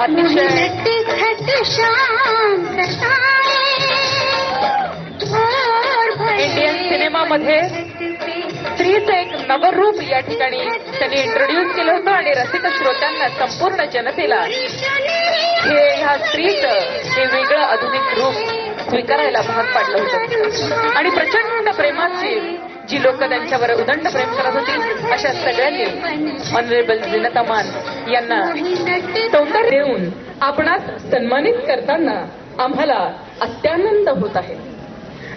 अतिशय इंडियन सिनेमामध्ये स्त्रीचं एक नवरूप या ठिकाणी त्यांनी इंट्रोड्यूस केलं होतं आणि रसिक श्रोत्यांना संपूर्ण जनतेला ह्या स्त्रीचं हे वेगळं आधुनिक रूप स्वीकारायला भाग पाडलं होतं आणि प्रचंड प्रेमाची जी लोक त्यांच्यावर उदंड प्रेम करत होती अशा सगळ्यांनी ऑनरेबल झीनत अमान यांना सौंदर्य देऊन आपणास सन्मानित करताना आम्हाला अत्यानंद होत आहे.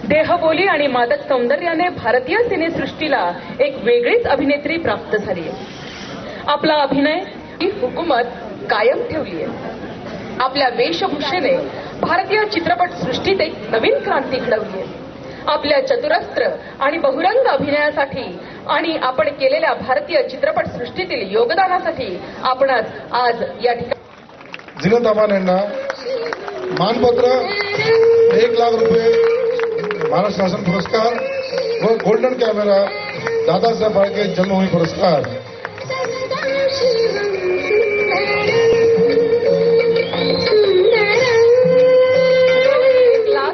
देहबोली आणि मादक सौंदर्याने भारतीय सिनेसृष्टीला एक वेगळीच अभिनेत्री प्राप्त झाली आहे. आपला अभिनय ही हुकूमत कायम ठेवली आहे. आपल्या वेशभूषेने भारतीय चित्रपट सृष्टीत एक नवीन क्रांती घडवली आहे. आपल्या चतुरस्त्र आणि बहुरंग अभिनयासाठी आणि आपण केलेल्या भारतीय चित्रपट सृष्टीतील योगदानासाठी आपणास आज या ठिकाणी झीनत अमान यांना मानपत्र 1 लाख रुपये महाराष्ट्र शासन पुरस्कार व गोल्डन कॅमेरा दादासाहेब फाळके जन्मभूमी पुरस्कार.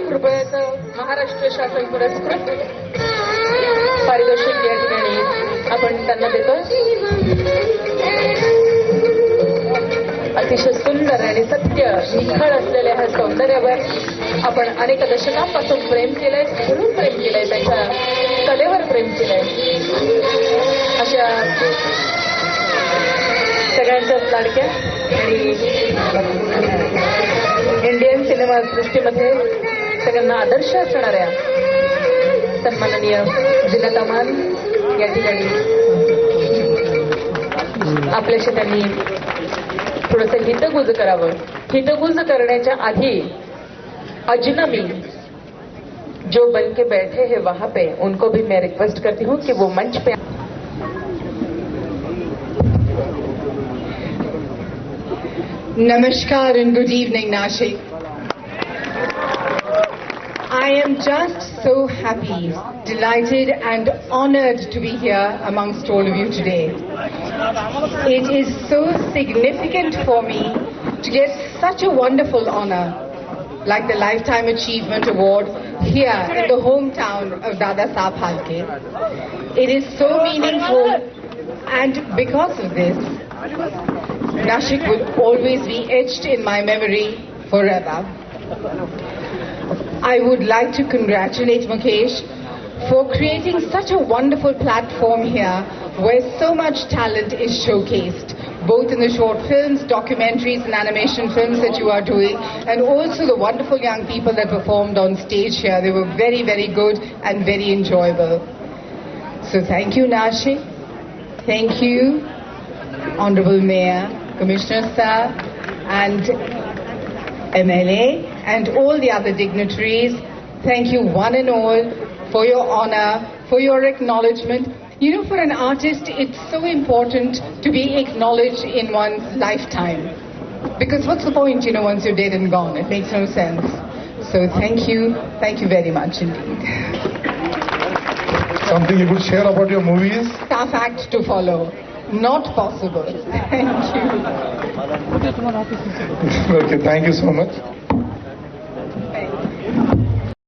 ₹1,00,000 महाराष्ट्र शासन पुरस्कृत पारितोषिक या ठिकाणी आपण त्यांना देतो. अतिशय सुंदर आणि सत्य निखळ असलेल्या ह्या सौंदर्यावर आपण अनेक दशकांपासून प्रेम केलंय, म्हणून प्रेम केलंय, त्यांच्या कलेवर प्रेम केलंय. अशा सगळ्यांच्याच लाडक्या आणि इंडियन सिनेमा सृष्टीमध्ये सगळ्यांना आदर्श असणाऱ्या सन्माननीय झीनत अमान या ठिकाणी आपल्याशी त्यांनी थोडंसं हितगुज करावं. हितगुज करण्याच्या आधी अजनबी जो बन के बैठे हैं वहां पे उनको भी मैं रिक्वेस्ट करती हूँ कि वो मंच पे. Namaskar and good evening, Nashik. I am just so happy, delighted and honored to be here amongst all of you today. It is so significant for me to get such a wonderful honor like the Lifetime Achievement Award here in the hometown of Dada Saheb Phalke. It is so meaningful, and because of this, Nashik will always be etched in my memory forever. I would like to congratulate Mukesh for creating such a wonderful platform here where so much talent is showcased, both in the short films, documentaries and animation films that you are doing, and also the wonderful young people that performed on stage here. They were very, very good and very enjoyable. So thank you, Nashik. Thank you, Honorable Mayor, Commissioner Sir, and MLA, and all the other dignitaries. Thank you one and all for your honor, for your acknowledgement. You know, for an artist, it's so important to be acknowledged in one's lifetime. Because what's the point, you know, once you're dead and gone? It makes no sense. So thank you very much indeed. Something you could share about your movies? Tough act to follow. Not possible. Thank you. Okay, thank you so much.